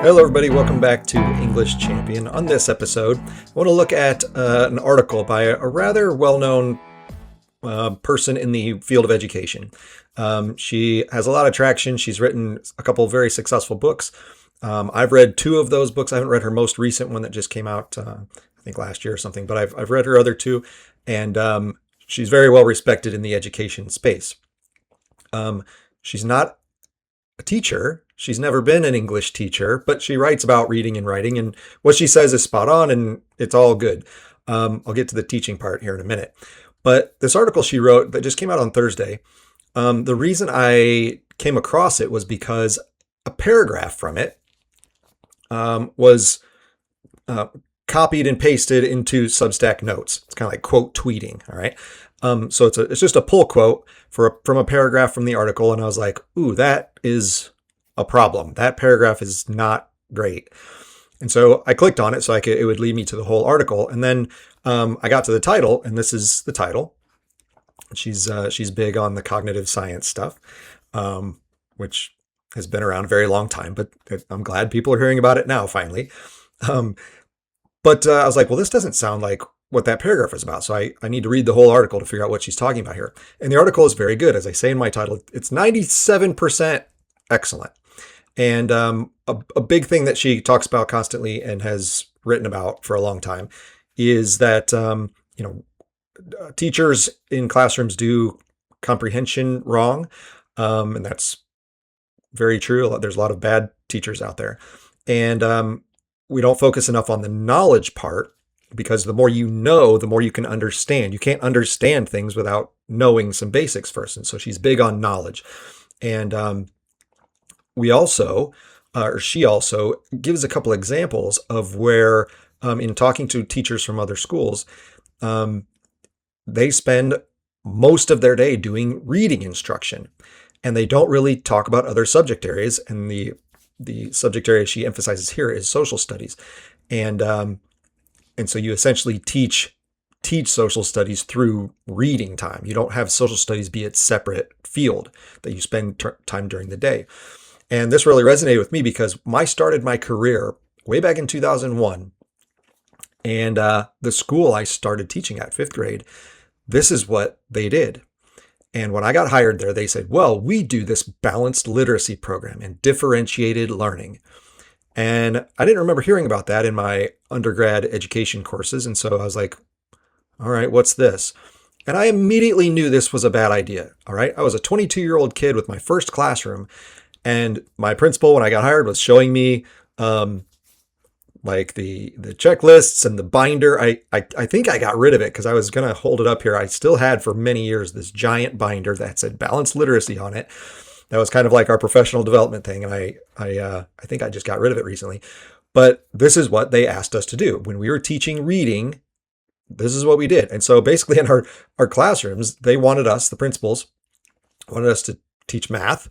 Hello, everybody. Welcome back to English Champion. On this episode, I want to look at an article by a rather well-known person in the field of education. She has a lot of traction. She's written a couple of very successful books. I've read two of those books. I haven't read her most recent one that just came out, I think last year or something, but I've read her other two, and she's very well respected in the education space. She's not a teacher. She's never been an English teacher, but she writes about reading and writing, and what she says is spot on, and it's all good. I'll get to the teaching part here in a minute. But this article she wrote that just came out on Thursday, the reason I came across it was because a paragraph from it was copied and pasted into Substack notes. It's kind of like quote tweeting, all right? So it's just a pull quote from a paragraph from the article, and I was like, ooh, that is a problem. That paragraph is not great. And so I clicked on it so it would lead me to the whole article. And then I got to the title, and this is the title. She's big on the cognitive science stuff, which has been around a very long time, but I'm glad people are hearing about it now, finally. But I was like, well, this doesn't sound like what that paragraph is about. So I need to read the whole article to figure out what she's talking about here. And the article is very good. As I say in my title, it's 97% excellent. And a big thing that she talks about constantly and has written about for a long time is that, teachers in classrooms do comprehension wrong. And that's very true. There's a lot of bad teachers out there. And we don't focus enough on the knowledge part, because the more you know, the more you can understand. You can't understand things without knowing some basics first. And so she's big on knowledge. And she also gives a couple examples of where, in talking to teachers from other schools, they spend most of their day doing reading instruction, and they don't really talk about other subject areas. And the subject area she emphasizes here is social studies. And so you essentially teach social studies through reading time. You don't have social studies be its separate field that you spend time during the day. And this really resonated with me because I started my career way back in 2001. And the school I started teaching at, 5th grade, this is what they did. And when I got hired there, they said, well, we do this balanced literacy program and differentiated learning. And I didn't remember hearing about that in my undergrad education courses. And so I was like, all right, what's this? And I immediately knew this was a bad idea. All right. I was a 22-year-old kid with my first classroom. And my principal, when I got hired, was showing me like the checklists and the binder. I think I got rid of it because I was going to hold it up here. I still had for many years this giant binder that said balanced literacy on it. That was kind of like our professional development thing. And I think I just got rid of it recently. But this is what they asked us to do. When we were teaching reading, this is what we did. And so basically in our classrooms, they wanted us, the principals, wanted us to teach math.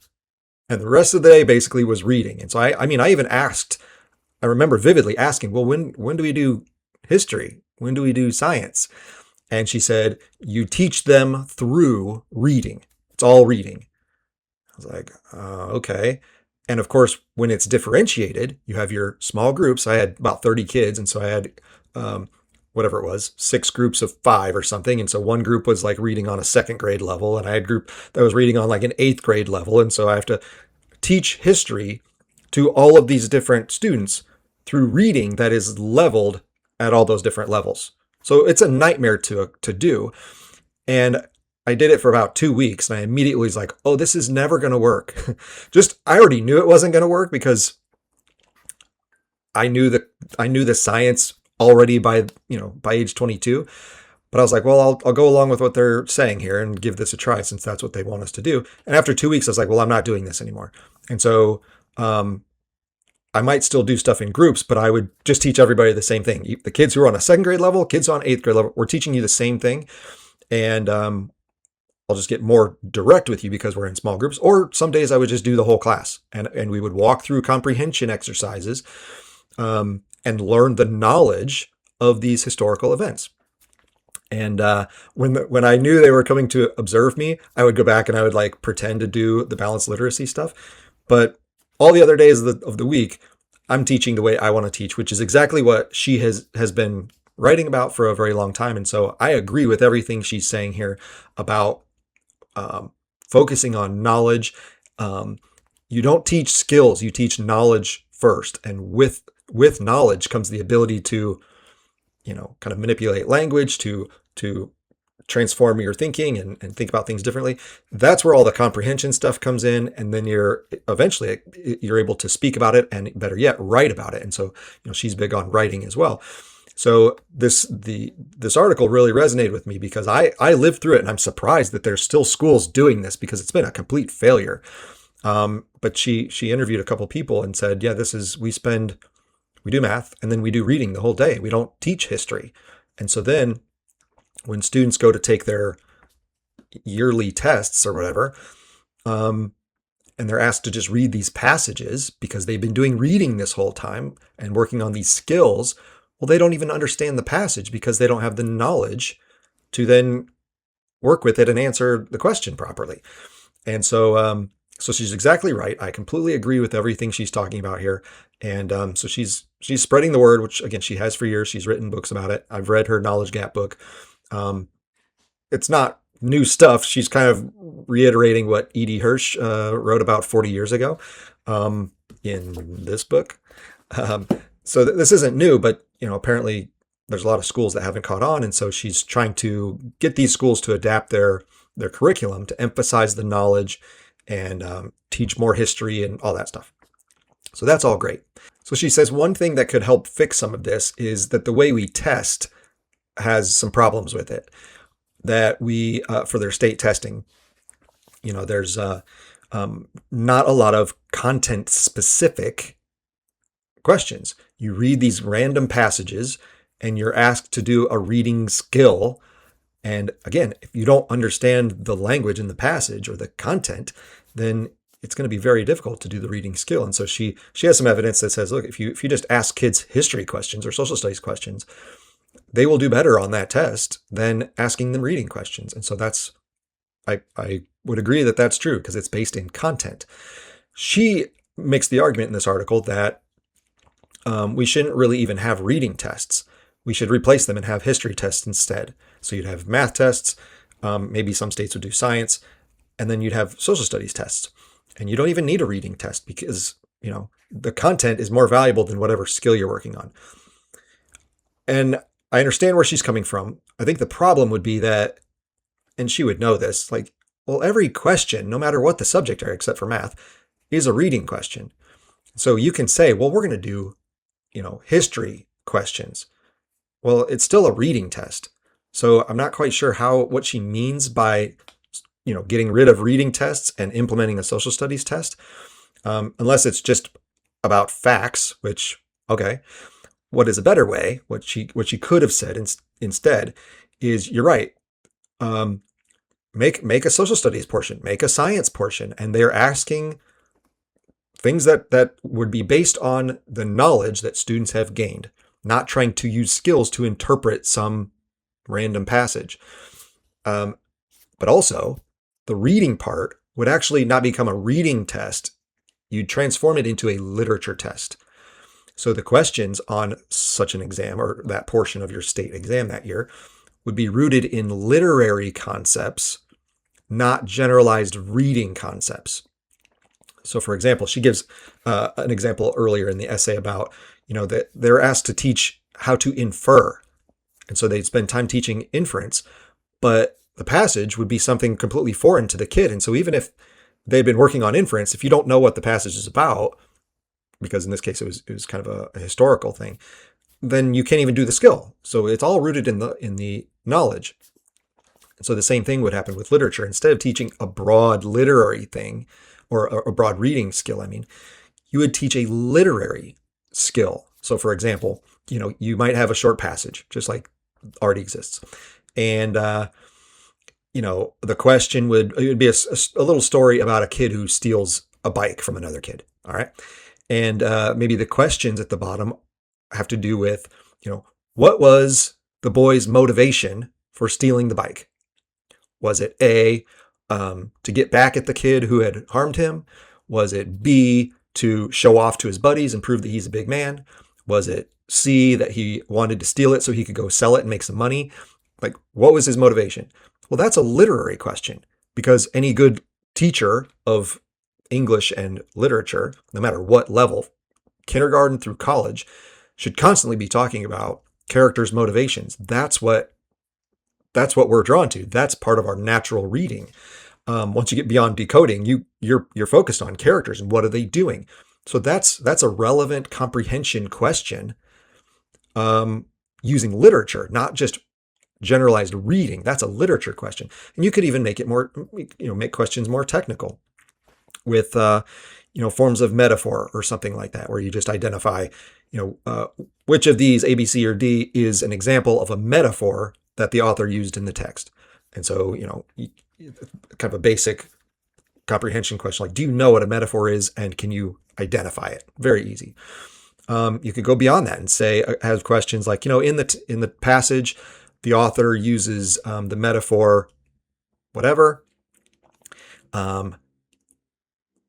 And the rest of the day basically was reading. And so I even asked, I remember vividly asking, well, when do we do history? When do we do science? And she said, you teach them through reading. It's all reading. I was like, okay. And of course, when it's differentiated, you have your small groups. I had about 30 kids. And so I had, whatever it was, 6 groups of 5 or something. And so one group was like reading on a 2nd grade level. And I had a group that was reading on like an 8th grade level. And so I have to teach history to all of these different students through reading that is leveled at all those different levels. So it's a nightmare to do. And I did it for about 2 weeks, and I immediately was like, oh, this is never going to work. I already knew it wasn't going to work because I knew the science already by age 22. But I was like, well, I'll go along with what they're saying here and give this a try since that's what they want us to do. And after 2 weeks, I was like, well, I'm not doing this anymore. And so I might still do stuff in groups, but I would just teach everybody the same thing. The kids who are on a 2nd grade level, kids on 8th grade level, we're teaching you the same thing. And I'll just get more direct with you because we're in small groups. Or some days I would just do the whole class and we would walk through comprehension exercises and learn the knowledge of these historical events. And when I knew they were coming to observe me, I would go back and I would like pretend to do the balanced literacy stuff. But all the other days of the week, I'm teaching the way I want to teach, which is exactly what she has been writing about for a very long time. And so I agree with everything she's saying here about focusing on knowledge. You don't teach skills, you teach knowledge first. And with knowledge comes the ability to, kind of manipulate language, to transform your thinking and think about things differently. That's where all the comprehension stuff comes in. And then you're able to speak about it, and better yet, write about it. And so, she's big on writing as well. So this article really resonated with me because I lived through it, and I'm surprised that there's still schools doing this because it's been a complete failure. But she interviewed a couple people and said, yeah, we do math and then we do reading the whole day. We don't teach history. And so then when students go to take their yearly tests or whatever, and they're asked to just read these passages because they've been doing reading this whole time and working on these skills, well, they don't even understand the passage because they don't have the knowledge to then work with it and answer the question properly. And so, so she's exactly right. I completely agree with everything she's talking about here. And so she's spreading the word, which again, she has for years. She's written books about it. I've read her Knowledge Gap book. It's not new stuff. She's kind of reiterating what E.D. Hirsch wrote about 40 years ago in this book. So this isn't new, but apparently there's a lot of schools that haven't caught on. And so she's trying to get these schools to adapt their curriculum to emphasize the knowledge and teach more history and all that stuff. So that's all great. So she says one thing that could help fix some of this is that the way we test has some problems with it. That we, for their state testing, there's not a lot of content specific questions. You read these random passages and you're asked to do a reading skill. And again, if you don't understand the language in the passage or the content, then it's going to be very difficult to do the reading skill. And so she has some evidence that says, look, if you just ask kids history questions or social studies questions, they will do better on that test than asking them reading questions. And so I would agree that that's true because it's based in content. She makes the argument in this article that we shouldn't really even have reading tests. We should replace them and have history tests instead. So you'd have math tests, maybe some states would do science, and then you'd have social studies tests. And you don't even need a reading test because, the content is more valuable than whatever skill you're working on. And I understand where she's coming from. I think the problem would be that, and she would know this, every question, no matter what the subject area, except for math, is a reading question. So you can say, well, we're going to do, history questions. Well, it's still a reading test. So I'm not quite sure what she means by, getting rid of reading tests and implementing a social studies test, unless it's just about facts, which, okay. What is a better way? What she could have said instead is, you're right. Make a social studies portion, make a science portion, and they're asking things that would be based on the knowledge that students have gained, not trying to use skills to interpret some random passage. But also, the reading part would actually not become a reading test. You'd transform it into a literature test. So the questions on such an exam or that portion of your state exam that year would be rooted in literary concepts, not generalized reading concepts. So for example, she gives an example earlier in the essay about, that they're asked to teach how to infer. And so they'd spend time teaching inference, but the passage would be something completely foreign to the kid. And so even if they've been working on inference, if you don't know what the passage is about, because in this case it was kind of a historical thing, then you can't even do the skill. So it's all rooted in the knowledge. And so the same thing would happen with literature. Instead of teaching a broad literary thing or a broad reading skill, you would teach a literary skill. So for example, you might have a short passage, just like already exists. And, the question would be a little story about a kid who steals a bike from another kid. All right. And maybe the questions at the bottom have to do with, what was the boy's motivation for stealing the bike? Was it A, to get back at the kid who had harmed him? Was it B, to show off to his buddies and prove that he's a big man? Was it C, that he wanted to steal it so he could go sell it and make some money? Like, what was his motivation? Well, that's a literary question, because any good teacher of English and literature, no matter what level, kindergarten through college, should constantly be talking about characters' motivations. That's what we're drawn to. That's part of our natural reading. Once you get beyond decoding, you're focused on characters and what are they doing. So that's a relevant comprehension question, using literature, not just generalized reading. That's a literature question. And you could even make it more, make questions more technical with, forms of metaphor or something like that, where you just identify, which of these, A, B, C, or D, is an example of a metaphor that the author used in the text. And so, kind of a basic comprehension question, like, do you know what a metaphor is, and can you identify it? Very easy. You could go beyond that and say, have questions like, in the passage, the author uses the metaphor, whatever.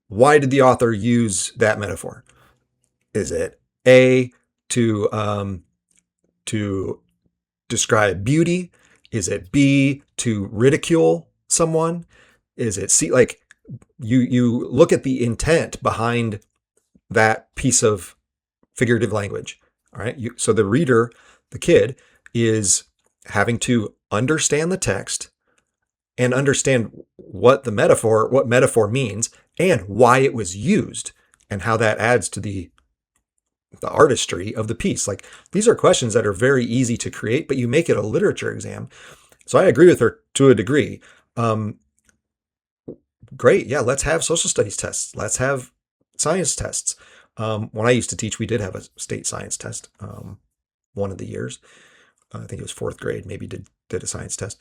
Why did the author use that metaphor? Is it A, to describe beauty? Is it B, to ridicule someone? Is it C? Like, you look at the intent behind that piece of figurative language. All right. So the reader, the kid, is having to understand the text and understand what metaphor means, and why it was used, and how that adds to the artistry of the piece. Like, these are questions that are very easy to create, but you make it a literature exam. So I agree with her to a degree. Great. Yeah. Let's have social studies tests. Let's have science tests. When I used to teach, we did have a state science test. One of the years, I think it was fourth grade, maybe did a science test.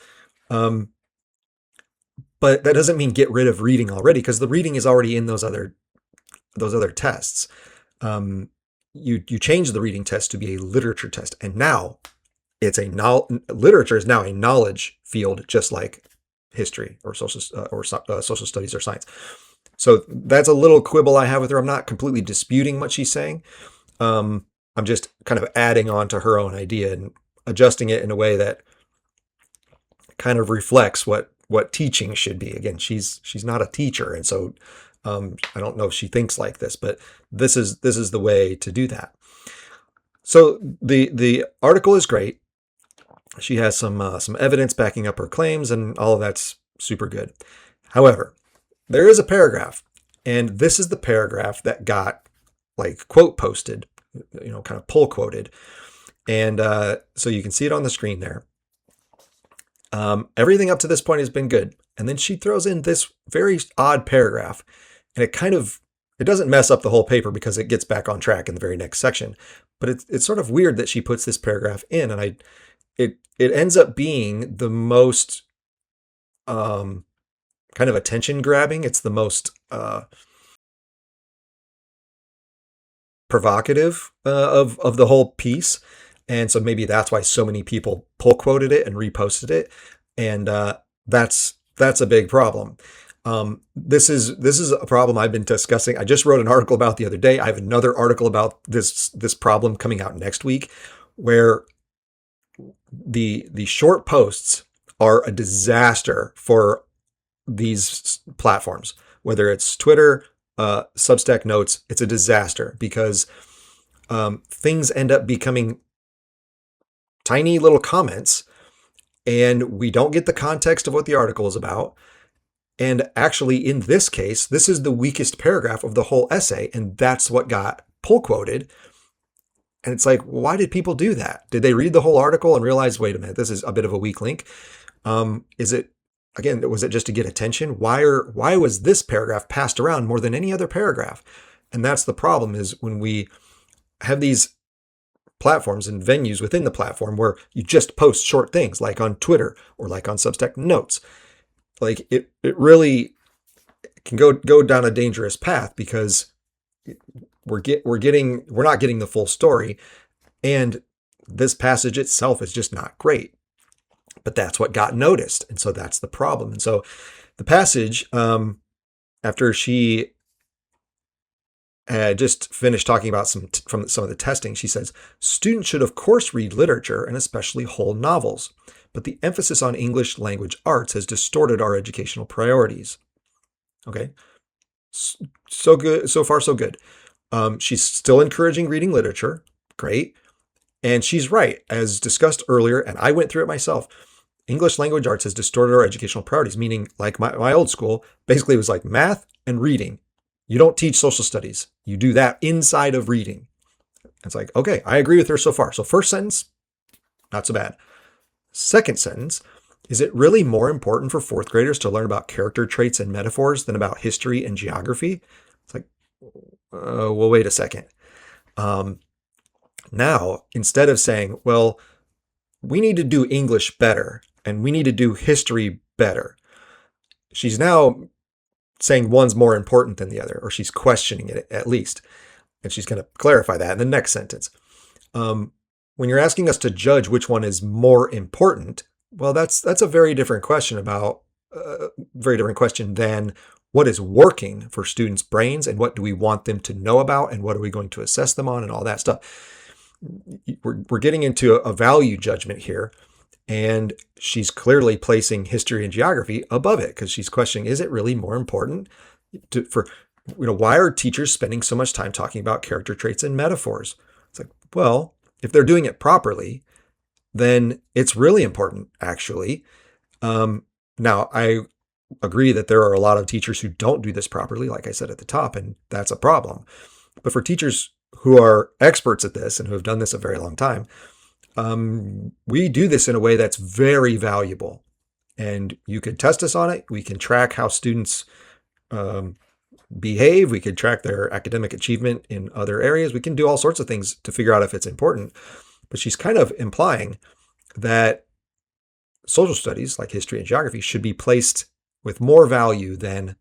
But that doesn't mean get rid of reading already, because the reading is already in those other tests. You change the reading test to be a literature test, and now literature is now a knowledge field, just like history or social studies or science. So that's a little quibble I have with her. I'm not completely disputing what she's saying. I'm just kind of adding on to her own idea and adjusting it in a way that kind of reflects what teaching should be. Again, she's not a teacher, and so I don't know if she thinks like this, but this is the way to do that. So the article is great. She has some evidence backing up her claims, and all of that's super good. However, there is a paragraph, and this is the paragraph that got like quote posted, kind of pull quoted. And so you can see it on the screen there. Everything up to this point has been good. And then she throws in this very odd paragraph, and it doesn't mess up the whole paper because it gets back on track in the very next section. But it's sort of weird that she puts this paragraph in, and it ends up being the most kind of attention grabbing. It's the most provocative of the whole piece. And so maybe that's why so many people pull quoted it and reposted it. And that's a big problem. This is a problem I've been discussing. I just wrote an article about the other day. I have another article about this problem coming out next week, where the short posts are a disaster for these platforms, whether it's Twitter, Substack notes. It's a disaster because things end up becoming tiny little comments, and we don't get the context of what the article is about. And actually, in this case, this is the weakest paragraph of the whole essay, and that's what got pull quoted. And it's like, why did people do that? Did they read the whole article and realize, wait a minute, this is a bit of a weak link? Was it just to get attention? Why was this paragraph passed around more than any other paragraph? And that's the problem, is when we have these platforms and venues within the platform where you just post short things, like on Twitter or like on Substack notes. Like it really can go down a dangerous path, because we're not getting the full story, and this passage itself is just not great. But that's what got noticed, and so that's the problem. And so the passage, after she just finished talking about from some of the testing. She says, students should of course read literature and especially whole novels, but the emphasis on English language arts has distorted our educational priorities. Okay, so good. So far, so good. She's still encouraging reading literature. Great. And she's right. As discussed earlier, and I went through it myself, English language arts has distorted our educational priorities, meaning like my old school, basically it was like math and reading. You don't teach social studies. You do that inside of reading. It's like, okay, I agree with her so far. So first sentence, not so bad. Second sentence, is it really more important for fourth graders to learn about character traits and metaphors than about history and geography? It's like, well, wait a second. Now, instead of saying, well, we need to do English better and we need to do history better, she's now saying one's more important than the other, or she's questioning it at least. And she's going to clarify that in the next sentence. When you're asking us to judge which one is more important, well, that's a very different question than what is working for students' brains and what do we want them to know about and what are we going to assess them on and all that stuff. We're getting into a value judgment here, and she's clearly placing history and geography above it because she's questioning, is it really more important why are teachers spending so much time talking about character traits and metaphors? It's like, well, if they're doing it properly, then it's really important, actually. Now, I agree that there are a lot of teachers who don't do this properly, like I said at the top, and that's a problem. But for teachers who are experts at this and who have done this a very long time, we do this in a way that's very valuable. And you could test us on it. We can track how students behave. We could track their academic achievement in other areas. We can do all sorts of things to figure out if it's important. But she's kind of implying that social studies, like history and geography, should be placed with more value than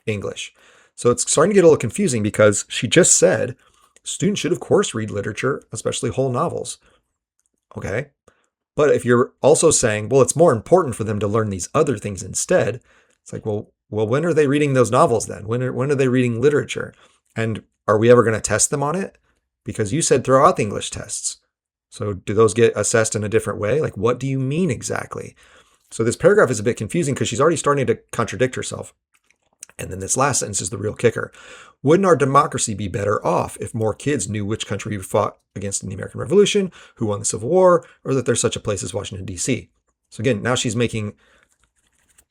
English. So it's starting to get a little confusing because she just said students should, of course, read literature, especially whole novels. Okay. But if you're also saying, well, it's more important for them to learn these other things instead, it's like, well, when are they reading those novels then? When are they reading literature? And are we ever going to test them on it? Because you said throw out the English tests. So do those get assessed in a different way? Like, what do you mean exactly? So this paragraph is a bit confusing because she's already starting to contradict herself. And then this last sentence is the real kicker. Wouldn't our democracy be better off if more kids knew which country fought against in the American Revolution, who won the Civil War, or that there's such a place as Washington, D.C.? So again, now she's making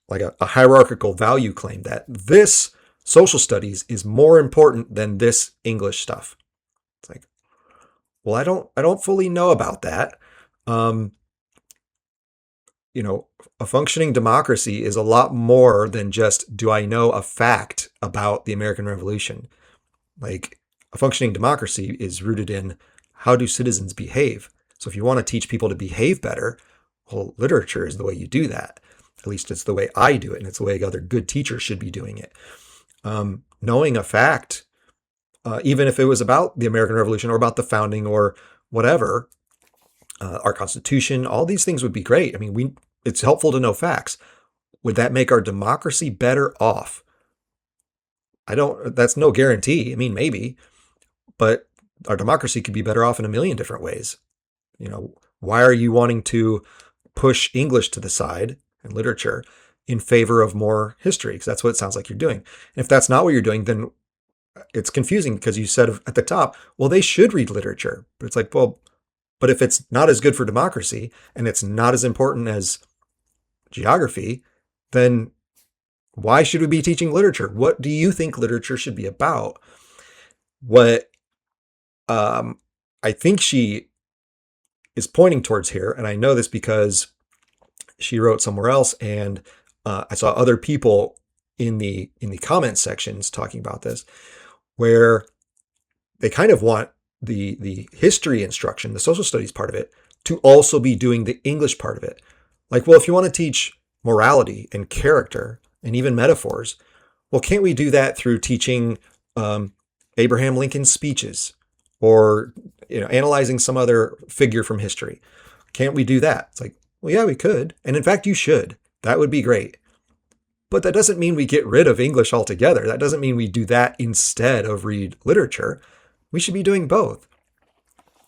like a hierarchical value claim that this social studies is more important than this English stuff. It's like, well, I don't fully know about that. A functioning democracy is a lot more than just, do I know a fact about the American Revolution? Like, a functioning democracy is rooted in how do citizens behave? So if you want to teach people to behave better, well, literature is the way you do that. At least it's the way I do it, and it's the way other good teachers should be doing it. Knowing a fact, even if it was about the American Revolution or about the founding or whatever, our Constitution, all these things would be great. I mean, it's helpful to know facts. Would that make our democracy better off? That's no guarantee. I mean, maybe, but our democracy could be better off in a million different ways. Why are you wanting to push English to the side and literature in favor of more history? Because that's what it sounds like you're doing. And if that's not what you're doing, then it's confusing because you said at the top, well, they should read literature. But it's like, well, but if it's not as good for democracy and it's not as important as geography, then why should we be teaching literature? What do you think literature should be about? What I think she is pointing towards here, and I know this because she wrote somewhere else, and I saw other people in the comment sections talking about this, where they kind of want the history instruction, the social studies part of it, to also be doing the English part of it. Like, well, if you want to teach morality and character and even metaphors, well, can't we do that through teaching Abraham Lincoln's speeches or analyzing some other figure from history? Can't we do that? It's like, well, yeah, we could. And in fact, you should. That would be great. But that doesn't mean we get rid of English altogether. That doesn't mean we do that instead of read literature. We should be doing both.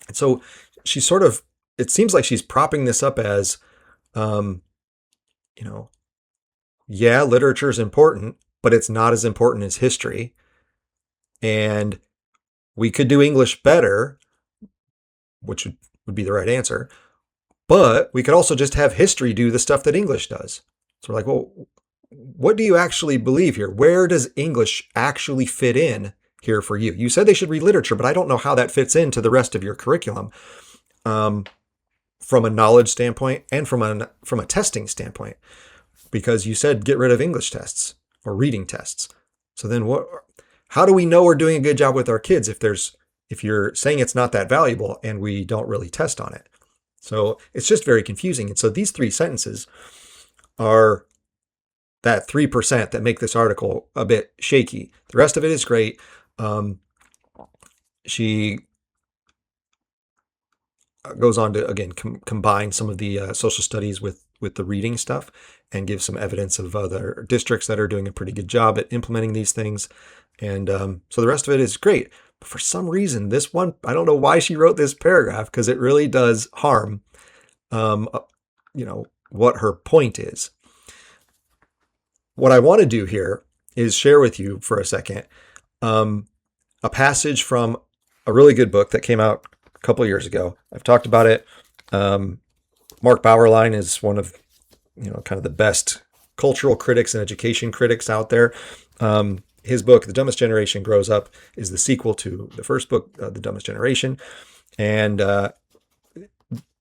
And so she's sort of, it seems like she's propping this up as, you know, yeah, literature is important, but it's not as important as history. And we could do English better, which would be the right answer. But we could also just have history do the stuff that English does. So we're like, well, what do you actually believe here? Where does English actually fit in here for you? You said they should read literature, but I don't know how that fits into the rest of your curriculum from a knowledge standpoint and from a testing standpoint, because you said get rid of English tests or reading tests. So then how do we know we're doing a good job with our kids if you're saying it's not that valuable and we don't really test on it? So it's just very confusing. And so these 3 sentences are that 3% that make this article a bit shaky. The rest of it is great. She goes on to, again, combine some of the social studies with the reading stuff and give some evidence of other districts that are doing a pretty good job at implementing these things. And so the rest of it is great. But for some reason, this one, I don't know why she wrote this paragraph, because it really does harm, what her point is. What I want to do here is share with you for a second a passage from a really good book that came out a couple of years ago. I've talked about it. Mark Bauerlein is one of, kind of the best cultural critics and education critics out there. His book, The Dumbest Generation Grows Up, is the sequel to the first book, The Dumbest Generation. And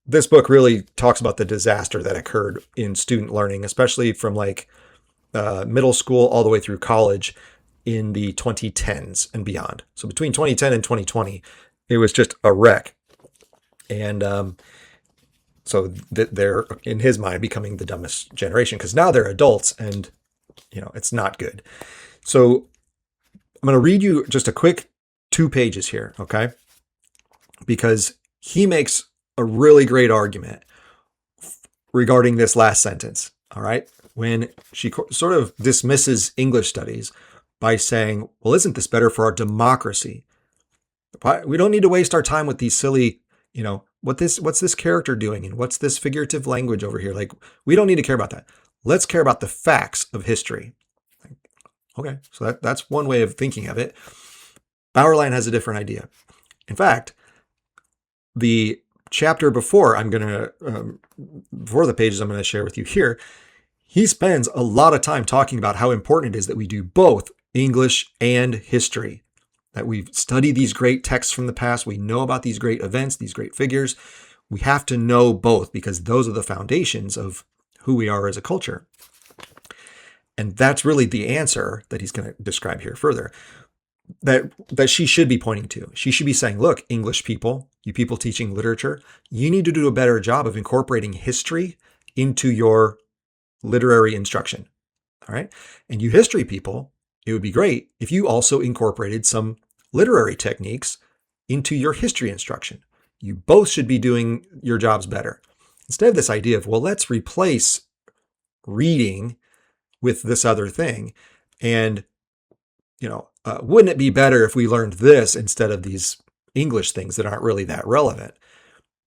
this book really talks about the disaster that occurred in student learning, especially from middle school all the way through college in the 2010s and beyond. So between 2010 and 2020, it was just a wreck. And so they're, in his mind, becoming the dumbest generation because now they're adults and, it's not good. So I'm going to read you just a quick 2 pages here, okay? Because he makes a really great argument regarding this last sentence, all right? When she sort of dismisses English studies by saying, well, isn't this better for our democracy? We don't need to waste our time with these silly, what's this character doing? And what's this figurative language over here? We don't need to care about that. Let's care about the facts of history. Okay, so that's one way of thinking of it. Bauerlein has a different idea. In fact, the chapter before before the pages I'm going to share with you here, he spends a lot of time talking about how important it is that we do both English and history, that we study these great texts from the past. We know about these great events, these great figures. We have to know both because those are the foundations of who we are as a culture. And that's really the answer that he's going to describe here further, that she should be pointing to. She should be saying, look, English people, you people teaching literature, you need to do a better job of incorporating history into your literary instruction. All right. And you history people, it would be great if you also incorporated some literary techniques into your history instruction. You both should be doing your jobs better. Instead of this idea of, well, let's replace reading with this other thing. And, wouldn't it be better if we learned this instead of these English things that aren't really that relevant?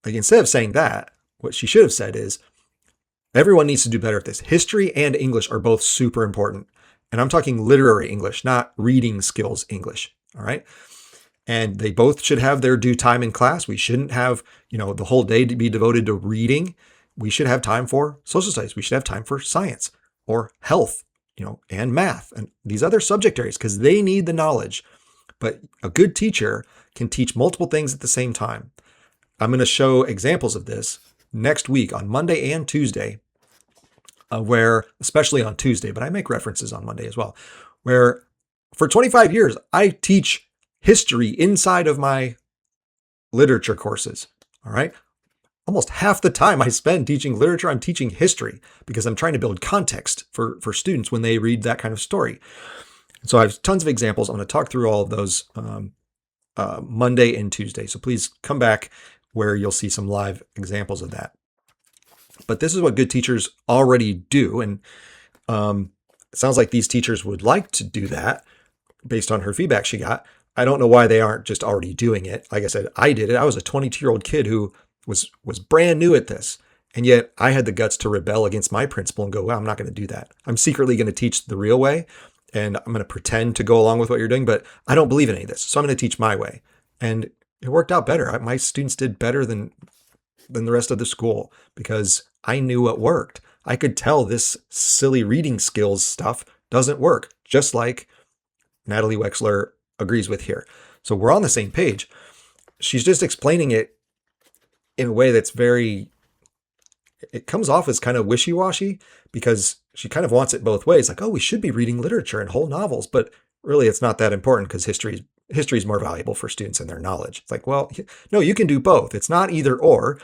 Instead of saying that, what she should have said is, everyone needs to do better at this. History and English are both super important. And I'm talking literary English, not reading skills English. All right. And they both should have their due time in class. We shouldn't have, the whole day to be devoted to reading. We should have time for social studies. We should have time for science or health, and math and these other subject areas because they need the knowledge. But a good teacher can teach multiple things at the same time. I'm going to show examples of this next week on Monday and Tuesday, where, especially on Tuesday, but I make references on Monday as well, where for 25 years, I teach history inside of my literature courses. All right. Almost half the time I spend teaching literature, I'm teaching history because I'm trying to build context for students when they read that kind of story. So I have tons of examples. I'm going to talk through all of those Monday and Tuesday. So please come back where you'll see some live examples of that. But this is what good teachers already do. And it sounds like these teachers would like to do that based on her feedback she got. I don't know why they aren't just already doing it. Like I said, I did it. I was a 22-year-old kid who was brand new at this. And yet I had the guts to rebel against my principal and go, well, I'm not going to do that. I'm secretly going to teach the real way. And I'm going to pretend to go along with what you're doing, but I don't believe in any of this. So I'm going to teach my way. And it worked out better. My students did better than the rest of the school because I knew what worked. I could tell this silly reading skills stuff doesn't work, just like Natalie Wexler agrees with here. So we're on the same page. She's just explaining it in a way that's it comes off as kind of wishy-washy because she kind of wants it both ways. Like, oh, we should be reading literature and whole novels, but really it's not that important because history is more valuable for students and their knowledge. It's like, well, no, you can do both. It's not either or.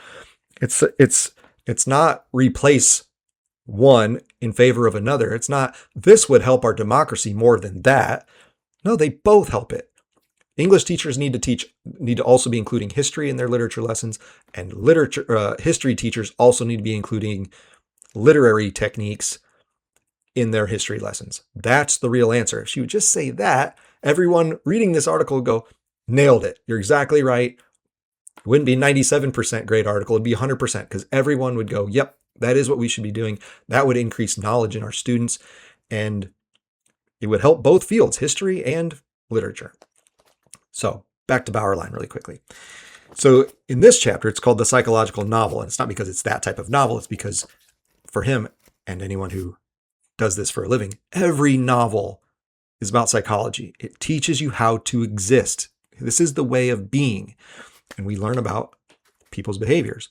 It's not replace one in favor of another. It's not, this would help our democracy more than that. No, they both help it. English teachers need to also be including history in their literature lessons, and history teachers also need to be including literary techniques in their history lessons. That's the real answer. If she would just say that, everyone reading this article would go, nailed it. You're exactly right. It wouldn't be 97% great article. It'd be 100% because everyone would go, yep, that is what we should be doing. That would increase knowledge in our students, and it would help both fields, history and literature. So back to Bauerlein really quickly. So in this chapter, it's called The Psychological Novel. And it's not because it's that type of novel. It's because for him and anyone who does this for a living, every novel is about psychology. It teaches you how to exist. This is the way of being. And we learn about people's behaviors.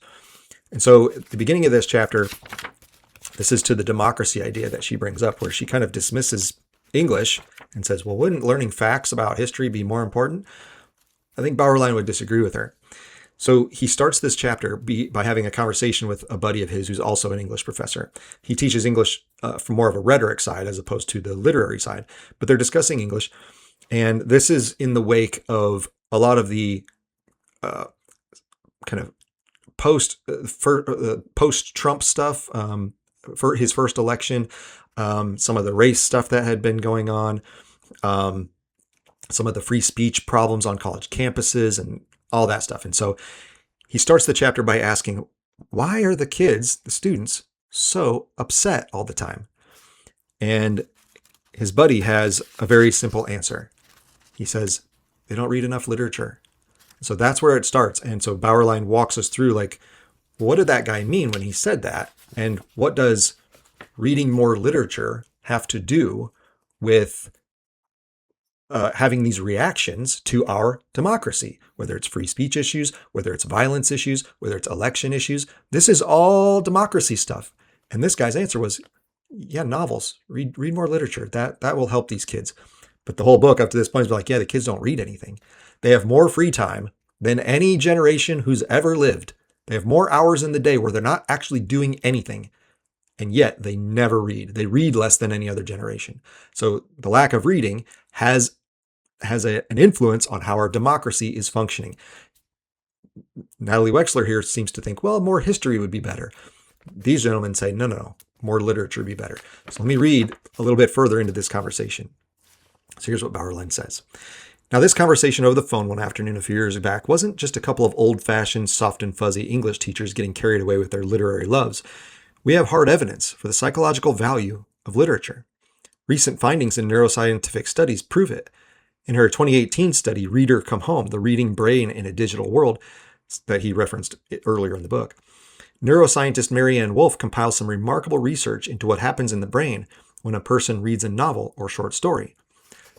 And so at the beginning of this chapter, this is to the democracy idea that she brings up, where she kind of dismisses English and says, well, wouldn't learning facts about history be more important? I think Bauerlein would disagree with her. So he starts this chapter by having a conversation with a buddy of his who's also an English professor. He teaches English from more of a rhetoric side as opposed to the literary side, but they're discussing English. And this is in the wake of a lot of the kind of post-Trump stuff, for his first election, some of the race stuff that had been going on, some of the free speech problems on college campuses and all that stuff. And so he starts the chapter by asking, why are the kids, the students, so upset all the time? And his buddy has a very simple answer. He says, they don't read enough literature. So that's where it starts. And so Bauerlein walks us through, like, what did that guy mean when he said that? And what does reading more literature have to do with having these reactions to our democracy, whether it's free speech issues, whether it's violence issues, whether it's election issues? This is all democracy stuff. And this guy's answer was, yeah, novels, read more literature. That will help these kids. But the whole book up to this point is like, yeah, the kids don't read anything. They have more free time than any generation who's ever lived. They have more hours in the day where they're not actually doing anything. And yet they never read. They read less than any other generation. So the lack of reading has an influence on how our democracy is functioning. Natalie Wexler here seems to think, well, more history would be better. These gentlemen say, no, more literature would be better. So let me read a little bit further into this conversation. So here's what Bauerlein says. Now, this conversation over the phone one afternoon a few years back wasn't just a couple of old-fashioned, soft and fuzzy English teachers getting carried away with their literary loves. We have hard evidence for the psychological value of literature. Recent findings in neuroscientific studies prove it. In her 2018 study, Reader Come Home, The Reading Brain in a Digital World, that he referenced earlier in the book, neuroscientist Marianne Wolf compiled some remarkable research into what happens in the brain when a person reads a novel or short story.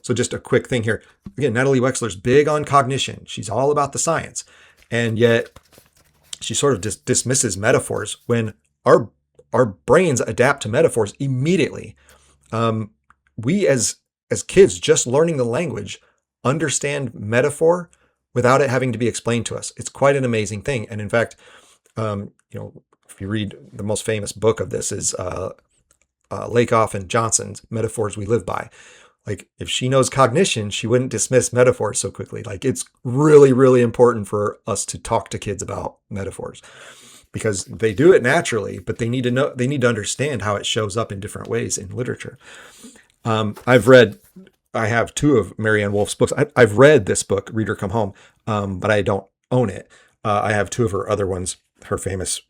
So just a quick thing here. Again, Natalie Wexler's big on cognition. She's all about the science. And yet she sort of just dismisses metaphors when our brains adapt to metaphors immediately. We as kids, just learning the language, understand metaphor without it having to be explained to us. It's quite an amazing thing. And in fact, if you read the most famous book of this is Lakoff and Johnson's Metaphors We Live By. Like, if she knows cognition, she wouldn't dismiss metaphors so quickly. Like, it's really, really important for us to talk to kids about metaphors. because they do it naturally, but they need to understand how it shows up in different ways in literature. I have two of Marianne Wolf's books. I've read this book, Reader Come Home, but I don't own it. I have two of her other ones, her famous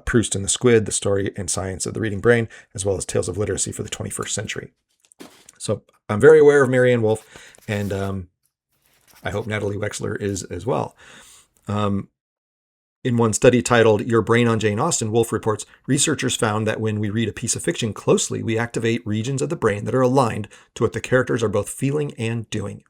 Proust and the Squid, The Story and Science of the Reading Brain, as well as Tales of Literacy for the 21st Century. So I'm very aware of Marianne Wolf, and I hope Natalie Wexler is as well. In one study titled Your Brain on Jane Austen, Wolf reports, researchers found that when we read a piece of fiction closely, we activate regions of the brain that are aligned to what the characters are both feeling and doing.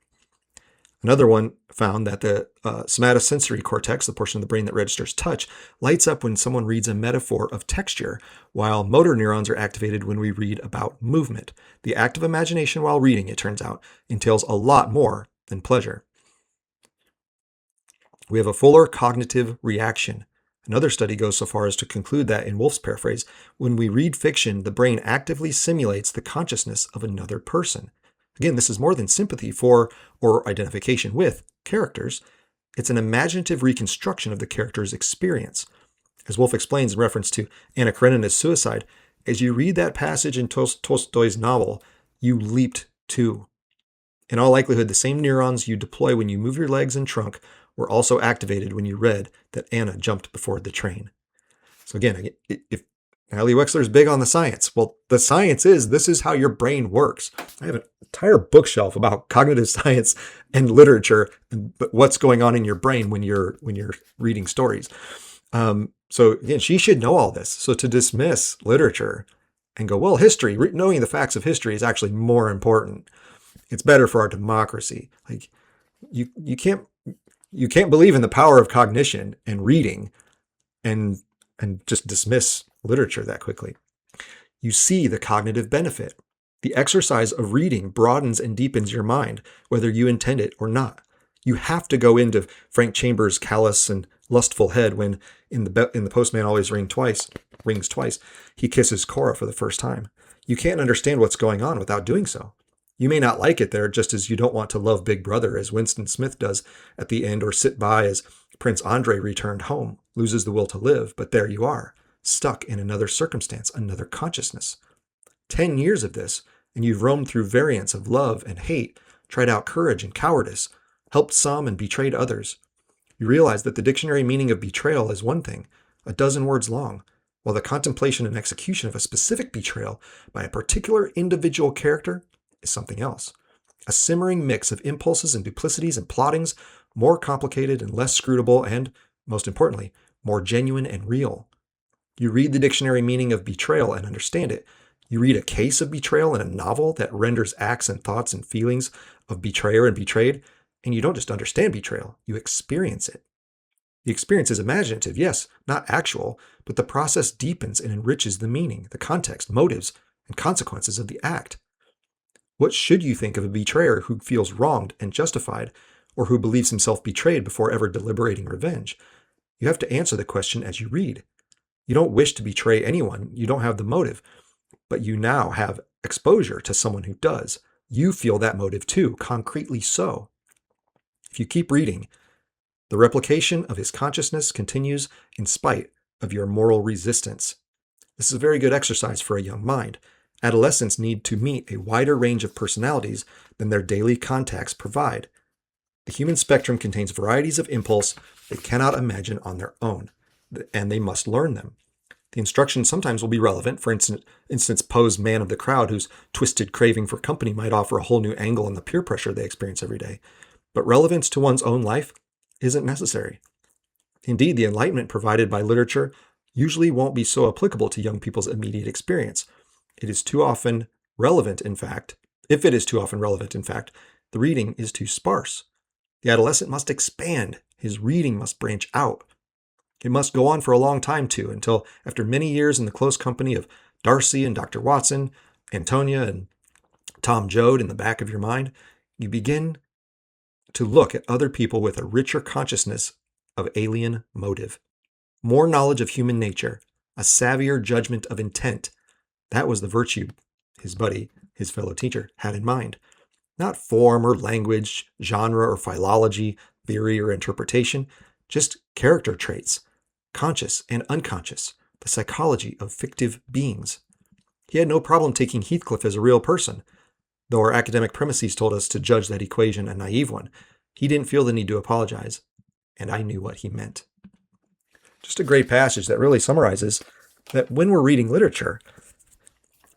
Another one found that the somatosensory cortex, the portion of the brain that registers touch, lights up when someone reads a metaphor of texture, while motor neurons are activated when we read about movement. The act of imagination while reading, it turns out, entails a lot more than pleasure. We have a fuller cognitive reaction. Another study goes so far as to conclude that, in Wolf's paraphrase, when we read fiction, the brain actively simulates the consciousness of another person. Again, this is more than sympathy for or identification with characters. It's an imaginative reconstruction of the character's experience. As Wolf explains in reference to Anna Karenina's suicide, as you read that passage in Tolstoy's novel, you leaped too. In all likelihood, the same neurons you deploy when you move your legs and trunk were also activated when you read that Anna jumped before the train. So again, if Natalie Wexler is big on the science, well, the science is this is how your brain works. I have an entire bookshelf about cognitive science and literature, but what's going on in your brain when you're reading stories. So again, she should know all this. So to dismiss literature and go, well, history, knowing the facts of history is actually more important. It's better for our democracy. Like you can't believe in the power of cognition and reading and just dismiss literature that quickly. You see the cognitive benefit. The exercise of reading broadens and deepens your mind, whether you intend it or not. You have to go into Frank Chambers' callous and lustful head when in the Postman Always Rings Twice, he kisses Cora for the first time. You can't understand what's going on without doing so. You may not like it there, just as you don't want to love Big Brother as Winston Smith does at the end, or sit by as Prince Andre returned home, loses the will to live, but there you are, stuck in another circumstance, another consciousness. 10 years of this, and you've roamed through variants of love and hate, tried out courage and cowardice, helped some and betrayed others. You realize that the dictionary meaning of betrayal is one thing, a dozen words long, while the contemplation and execution of a specific betrayal by a particular individual character is something else. A simmering mix of impulses and duplicities and plottings, more complicated and less scrutable and, most importantly, more genuine and real. You read the dictionary meaning of betrayal and understand it. You read a case of betrayal in a novel that renders acts and thoughts and feelings of betrayer and betrayed, and you don't just understand betrayal, you experience it. The experience is imaginative, yes, not actual, but the process deepens and enriches the meaning, the context, motives, and consequences of the act. What should you think of a betrayer who feels wronged and justified, or who believes himself betrayed before ever deliberating revenge? You have to answer the question as you read. You don't wish to betray anyone, you don't have the motive, but you now have exposure to someone who does. You feel that motive too, concretely so. If you keep reading, the replication of his consciousness continues in spite of your moral resistance. This is a very good exercise for a young mind. Adolescents need to meet a wider range of personalities than their daily contacts provide. The human spectrum contains varieties of impulse they cannot imagine on their own, and they must learn them. The instruction sometimes will be relevant. For instance, Poe's man of the crowd, whose twisted craving for company might offer a whole new angle on the peer pressure they experience every day. But relevance to one's own life isn't necessary. Indeed, the enlightenment provided by literature usually won't be so applicable to young people's immediate experience. It is too often relevant, in fact. If it is too often relevant, in fact, the reading is too sparse. The adolescent must expand. His reading must branch out. It must go on for a long time, too, until after many years in the close company of Darcy and Dr. Watson, Antonia and Tom Joad in the back of your mind, you begin to look at other people with a richer consciousness of alien motive. More knowledge of human nature, a savvier judgment of intent. That was the virtue his buddy, his fellow teacher, had in mind. Not form or language, genre or philology, theory or interpretation, just character traits. conscious and unconscious, the psychology of fictive beings. He had no problem taking Heathcliff as a real person, though our academic premises told us to judge that equation a naive one. He didn't feel the need to apologize, and I knew what he meant. Just a great passage that really summarizes that when we're reading literature,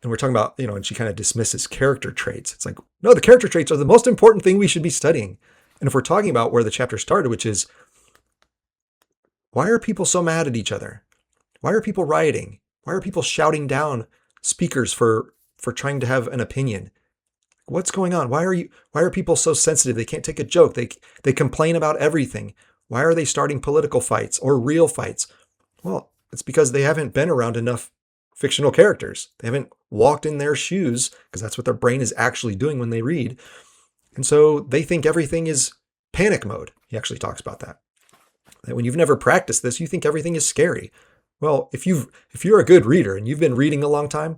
and we're talking about, and she kind of dismisses character traits. It's like, no, the character traits are the most important thing we should be studying. And if we're talking about where the chapter started, which is, why are people so mad at each other? Why are people rioting? Why are people shouting down speakers for trying to have an opinion? What's going on? Why are people so sensitive? They can't take a joke. They complain about everything. Why are they starting political fights or real fights? Well, it's because they haven't been around enough fictional characters. They haven't walked in their shoes, because that's what their brain is actually doing when they read. And so they think everything is panic mode. He actually talks about that. That when you've never practiced this, you think everything is scary. Well, if you're a good reader and you've been reading a long time,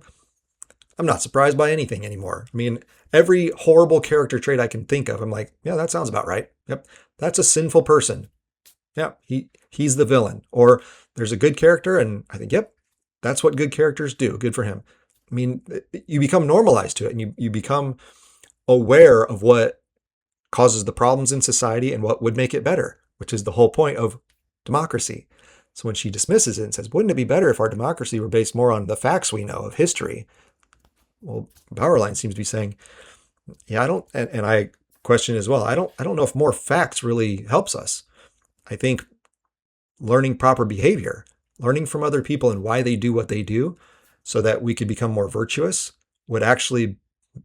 I'm not surprised by anything anymore. I mean, every horrible character trait I can think of, I'm like, yeah, that sounds about right. Yep, that's a sinful person. Yeah, he's the villain. Or there's a good character, and I think, yep, that's what good characters do. Good for him. I mean, you become normalized to it, and you become aware of what causes the problems in society and what would make it better, which is the whole point of democracy. So when she dismisses it and says, wouldn't it be better if our democracy were based more on the facts we know of history? Well, Bauerlein seems to be saying, yeah, I don't, and I question as well, I don't know if more facts really helps us. I think learning proper behavior, learning from other people and why they do what they do so that we could become more virtuous would actually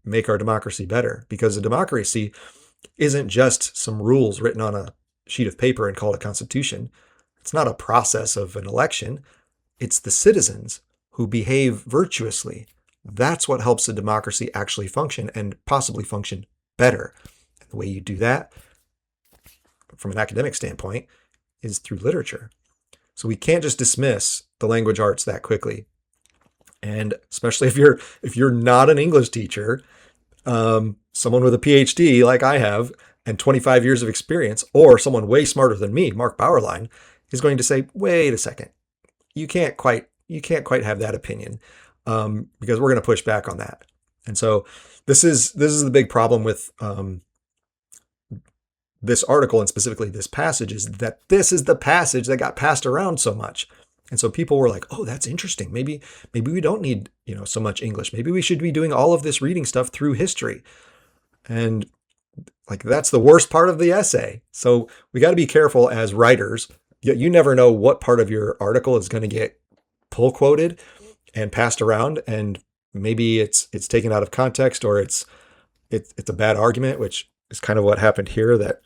make our democracy better. Because a democracy isn't just some rules written on a sheet of paper and called a constitution. It's not a process of an election. It's the citizens who behave virtuously. That's what helps a democracy actually function and possibly function better. And the way you do that, from an academic standpoint, is through literature. So we can't just dismiss the language arts that quickly. And especially if you're not an English teacher, someone with a PhD like I have and 25 years of experience, or someone way smarter than me, Mark Bauerlein, is going to say, wait a second, you can't quite have that opinion, because we're going to push back on that. And so this is the big problem with this article, and specifically this passage, is that this is the passage that got passed around so much. And so people were like, oh, that's interesting. Maybe we don't need, so much English. Maybe we should be doing all of this reading stuff through history. And like, that's the worst part of the essay. So we got to be careful as writers. You never know what part of your article is going to get pull quoted and passed around. And maybe it's taken out of context, or it's a bad argument, which is kind of what happened here, that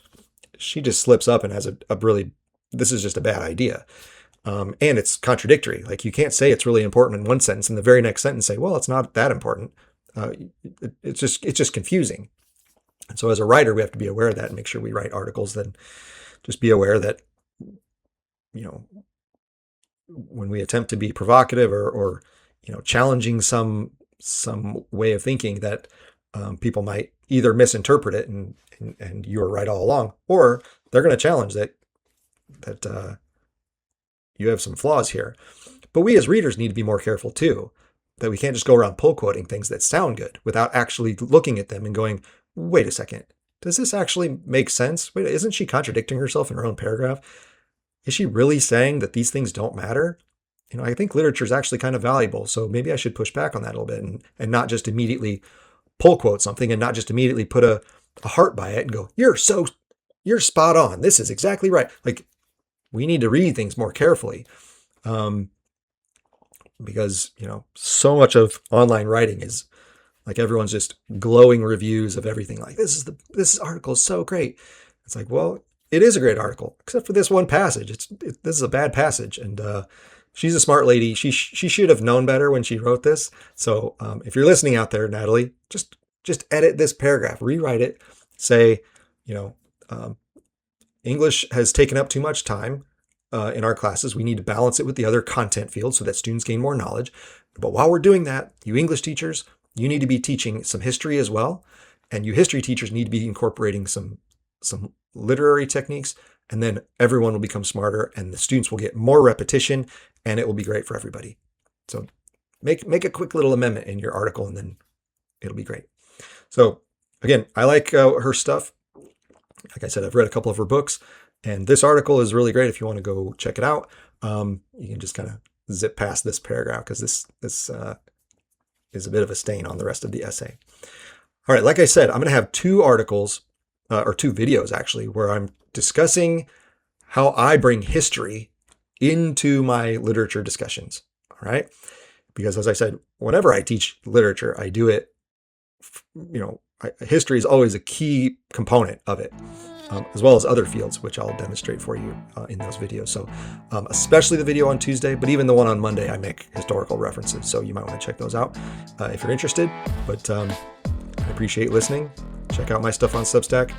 she just slips up and has a really, this is just a bad idea. And it's contradictory. Like, you can't say it's really important in one sentence and the very next sentence say, well, it's not that important. It's just confusing. And so as a writer, we have to be aware of that and make sure we write articles. Then just be aware that, when we attempt to be provocative or challenging some way of thinking, that people might either misinterpret it and you were right all along, or they're going to challenge that you have some flaws here. But we as readers need to be more careful too, that we can't just go around pull quoting things that sound good without actually looking at them and going, wait a second, does this actually make sense? Wait, isn't she contradicting herself in her own paragraph? Is she really saying that these things don't matter? I think literature is actually kind of valuable. So maybe I should push back on that a little bit and not just immediately pull quote something and not just immediately put a heart by it and go, you're spot on. This is exactly right. Like, we need to read things more carefully. Because, so much of online writing is like, everyone's just glowing reviews of everything. Like, this article is so great. It's like, well, it is a great article, except for this one passage. This is a bad passage. And, she's a smart lady. She should have known better when she wrote this. So, if you're listening out there, Natalie, just edit this paragraph, rewrite it, say, English has taken up too much time in our classes. We need to balance it with the other content fields so that students gain more knowledge. But while we're doing that, you English teachers, you need to be teaching some history as well. And you history teachers need to be incorporating some some literary techniques, and then everyone will become smarter and the students will get more repetition and it will be great for everybody. So make a quick little amendment in your article and then it'll be great. So again, I like her stuff. Like I said, I've read a couple of her books, and this article is really great if you want to go check it out. You can just kind of zip past this paragraph because this is a bit of a stain on the rest of the essay. All right, like I said, I'm going to have two articles, or two videos actually, where I'm discussing how I bring history into my literature discussions. All right, because as I said, whenever I teach literature, I do it, history is always a key component of it, as well as other fields, which I'll demonstrate for you in those videos. So especially the video on Tuesday, but even the one on Monday, I make historical references. So you might want to check those out if you're interested. But I appreciate listening. Check out my stuff on Substack.